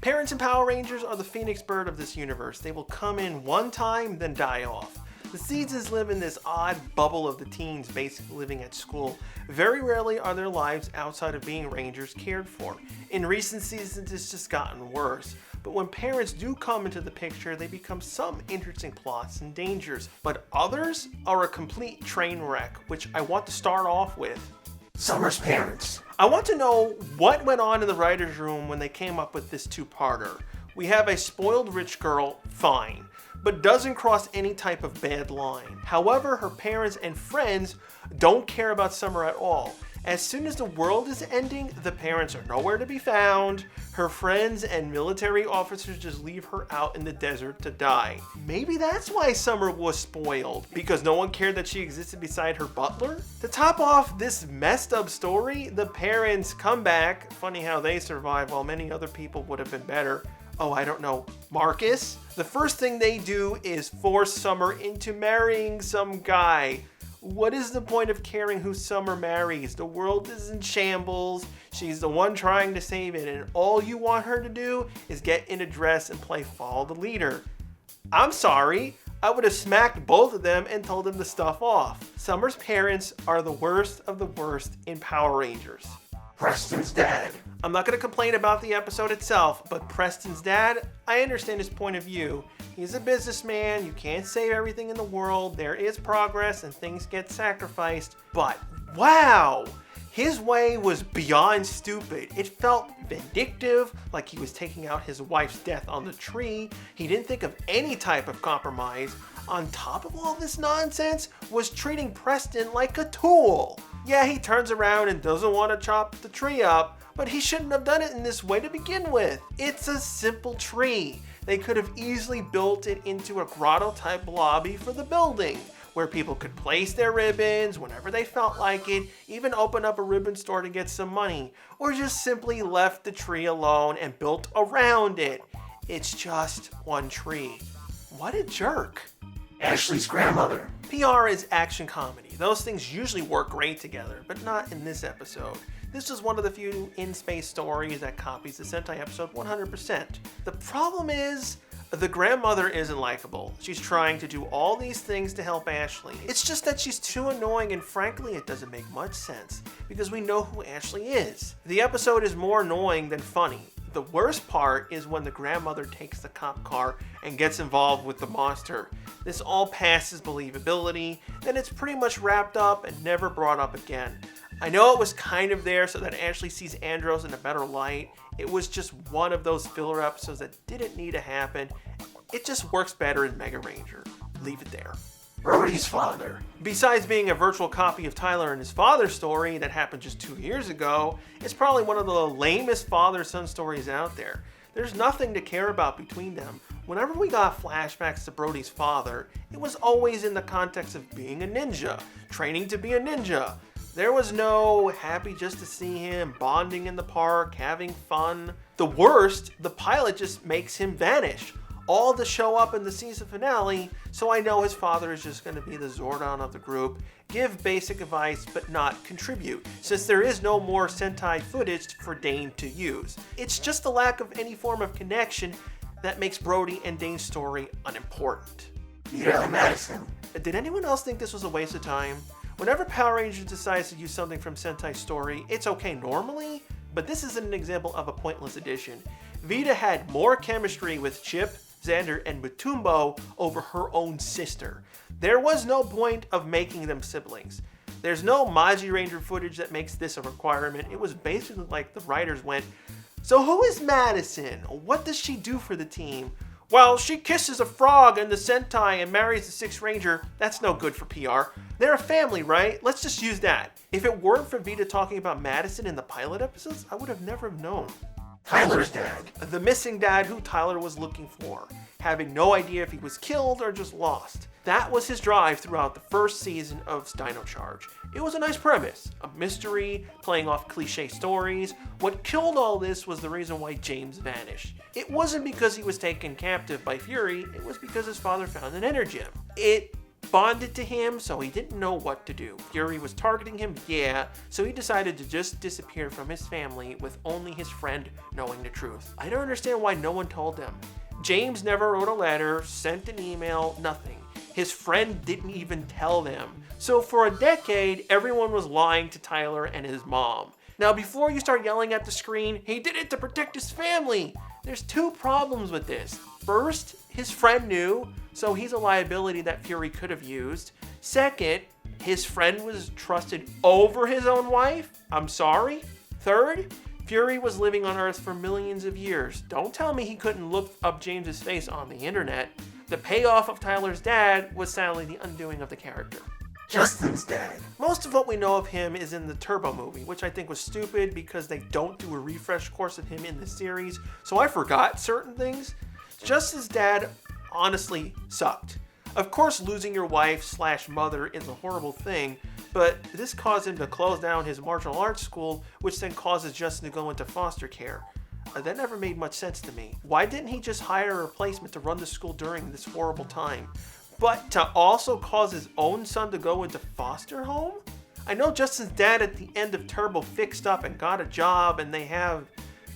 Parents in Power Rangers are the phoenix bird of this universe. They will come in one time, then die off. The Seeds live in this odd bubble of the teens basically living at school. Very rarely are their lives outside of being Rangers cared for. In recent seasons, it's just gotten worse. But when parents do come into the picture, they become some interesting plots and dangers. But others are a complete train wreck, which I want to start off with. Summer's parents. I want to know what went on in the writer's room when they came up with this two-parter. We have a spoiled rich girl, fine, but doesn't cross any type of bad line. However, her parents and friends don't care about Summer at all. As soon as the world is ending, the parents are nowhere to be found. Her friends and military officers just leave her out in the desert to die. Maybe that's why Summer was spoiled, because no one cared that she existed beside her butler? To top off this messed up story, the parents come back. Funny how they survive while many other people would have been better. Oh, I don't know, Marcus? The first thing they do is force Summer into marrying some guy. What is the point of caring who Summer marries? The world is in shambles. She's the one trying to save it, and all you want her to do is get in a dress and play follow the leader. I'm sorry, I would have smacked both of them and told them to stuff off. Summer's parents are the worst of the worst in Power Rangers. Preston's dad. I'm not going to complain about the episode itself, but Preston's dad, I understand his point of view. He's a businessman, you can't save everything in the world, there is progress and things get sacrificed, but wow! His way was beyond stupid. It felt vindictive, like he was taking out his wife's death on the tree. He didn't think of any type of compromise. On top of all this nonsense, was treating Preston like a tool. Yeah, he turns around and doesn't want to chop the tree up, but he shouldn't have done it in this way to begin with. It's a simple tree. They could have easily built it into a grotto-type lobby for the building, where people could place their ribbons whenever they felt like it, even open up a ribbon store to get some money, or just simply left the tree alone and built around it. It's just one tree. What a jerk. Ashley's grandmother. PR is action comedy. Those things usually work great together, but not in this episode. This is one of the few in-space stories that copies the Sentai episode 100%. The problem is, the grandmother isn't likable. She's trying to do all these things to help Ashley. It's just that she's too annoying, and frankly, it doesn't make much sense, because we know who Ashley is. The episode is more annoying than funny. The worst part is when the grandmother takes the cop car and gets involved with the monster. This all passes believability, then it's pretty much wrapped up and never brought up again. I know it was kind of there so that Ashley sees Andros in a better light. It was just one of those filler episodes that didn't need to happen. It just works better in Mega Ranger. Leave it there. Brody's father. Besides being a virtual copy of Tyler and his father story that happened just 2 years ago, it's probably one of the lamest father-son stories out there. There's nothing to care about between them. Whenever we got flashbacks to Brody's father, it was always in the context of being a ninja, training to be a ninja. There was no happy just to see him, bonding in the park, having fun. The worst, the pilot just makes him vanish, all to show up in the season finale, so I know his father is just going to be the Zordon of the group, give basic advice but not contribute, since there is no more Sentai footage for Dane to use. It's just the lack of any form of connection that makes Brody and Dane's story unimportant. Vida Madison. Did anyone else think this was a waste of time? Whenever Power Rangers decides to use something from Sentai story, it's okay normally, but this is an example of a pointless addition. Vida had more chemistry with Chip, Xander, and Mutumbo over her own sister. There was no point of making them siblings. There's no Maji Ranger footage that makes this a requirement. It was basically like the writers went, so who is Madison? What does she do for the team? Well, she kisses a frog in the Sentai and marries the 6th Ranger. That's no good for PR. They're a family, right? Let's just use that. If it weren't for Vida talking about Madison in the pilot episodes, I would have never known. Tyler's dad. The missing dad who Tyler was looking for, having no idea if he was killed or just lost. That was his drive throughout the first season of Dino Charge. It was a nice premise, a mystery, playing off cliche stories. What killed all this was the reason why James vanished. It wasn't because he was taken captive by Fury, it was because his father found an energem. It responded to him, so he didn't know what to do. Fury was targeting him, yeah, so he decided to just disappear from his family with only his friend knowing the truth. I don't understand why no one told him. James never wrote a letter, sent an email, nothing. His friend didn't even tell them. So for a decade, everyone was lying to Tyler and his mom. Now, before you start yelling at the screen, he did it to protect his family. There's two problems with this. First, his friend knew, so he's a liability that Fury could have used. Second, his friend was trusted over his own wife. I'm sorry. Third, Fury was living on Earth for millions of years. Don't tell me he couldn't look up James's face on the internet. The payoff of Tyler's dad was sadly the undoing of the character. Justin's dad. Most of what we know of him is in the Turbo movie, which I think was stupid because they don't do a refresh course of him in the series, so I forgot certain things. Justin's dad honestly sucked. Of course, losing your wife/mother is a horrible thing, but this caused him to close down his martial arts school, which then causes Justin to go into foster care. That never made much sense to me. Why didn't he just hire a replacement to run the school during this horrible time? But to also cause his own son to go into foster home? I know Justin's dad at the end of Turbo fixed up and got a job and they have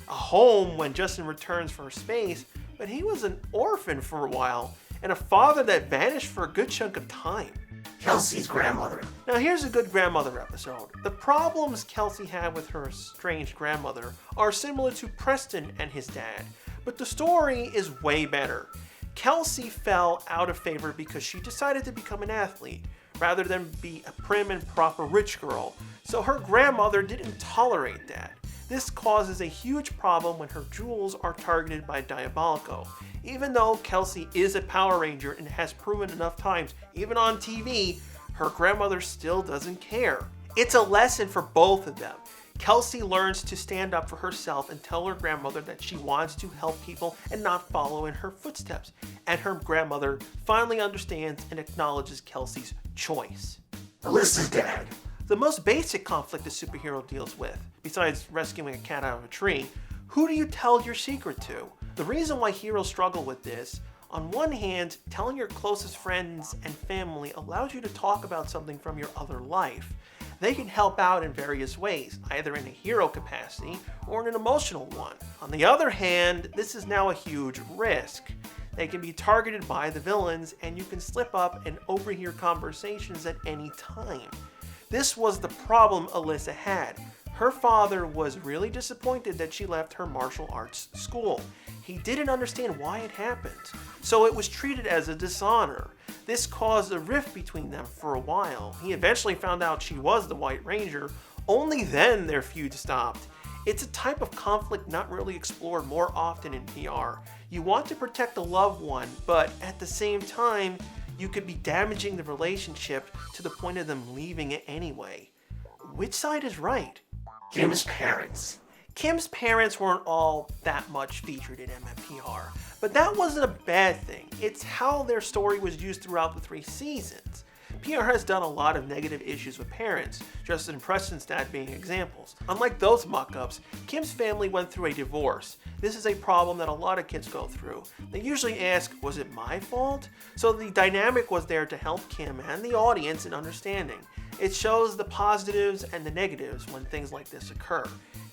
a home when Justin returns for space, but he was an orphan for a while and a father that vanished for a good chunk of time. Kelsy's grandmother. Now here's a good grandmother episode. The problems Kelsy had with her estranged grandmother are similar to Preston and his dad, but the story is way better. Kelsy fell out of favor because she decided to become an athlete rather than be a prim and proper rich girl, so her grandmother didn't tolerate that. This causes a huge problem when her jewels are targeted by Diabolico. Even though Kelsy is a Power Ranger and has proven enough times, even on TV, her grandmother still doesn't care. It's a lesson for both of them. Kelsy learns to stand up for herself and tell her grandmother that she wants to help people and not follow in her footsteps. And her grandmother finally understands and acknowledges Kelsy's choice. Alyssa's dad. The most basic conflict a superhero deals with, besides rescuing a cat out of a tree, who do you tell your secret to? The reason why heroes struggle with this, on one hand, telling your closest friends and family allows you to talk about something from your other life. They can help out in various ways, either in a hero capacity or in an emotional one. On the other hand, this is now a huge risk. They can be targeted by the villains and you can slip up and overhear conversations at any time. This was the problem Alyssa had. Her father was really disappointed that she left her martial arts school. He didn't understand why it happened, so it was treated as a dishonor. This caused a rift between them for a while. He eventually found out she was the White Ranger. Only then their feud stopped. It's a type of conflict not really explored more often in PR. You want to protect a loved one, but at the same time, you could be damaging the relationship to the point of them leaving it anyway. Which side is right? Kim's parents. Kim's parents weren't all that much featured in MMPR, but that wasn't a bad thing. It's how their story was used throughout the 3 seasons. PR has done a lot of negative issues with parents, Justin and Preston's dad being examples. Unlike those muck-ups, Kim's family went through a divorce. This is a problem that a lot of kids go through. They usually ask, was it my fault? So the dynamic was there to help Kim and the audience in understanding. It shows the positives and the negatives when things like this occur.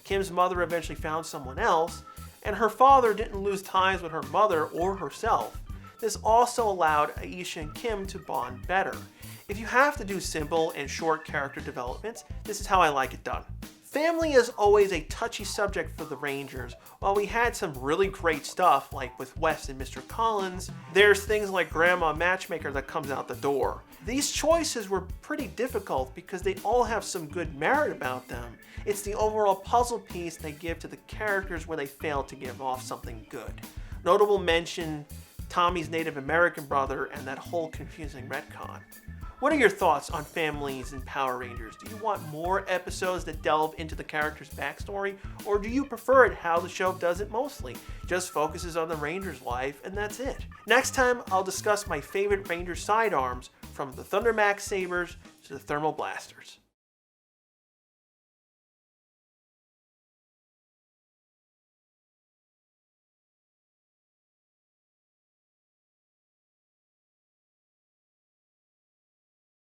Kim's mother eventually found someone else, and her father didn't lose ties with her mother or herself. This also allowed Aisha and Kim to bond better. If you have to do simple and short character developments, this is how I like it done. Family is always a touchy subject for the Rangers. While we had some really great stuff, like with Wes and Mr. Collins, there's things like Grandma Matchmaker that comes out the door. These choices were pretty difficult because they all have some good merit about them. It's the overall puzzle piece they give to the characters where they fail to give off something good. Notable mention, Tommy's Native American brother and that whole confusing retcon. What are your thoughts on families and Power Rangers? Do you want more episodes that delve into the character's backstory, or do you prefer it how the show does it mostly? Just focuses on the Ranger's life and that's it. Next time, I'll discuss my favorite Ranger sidearms, from the Thundermax sabers to the Thermal Blasters.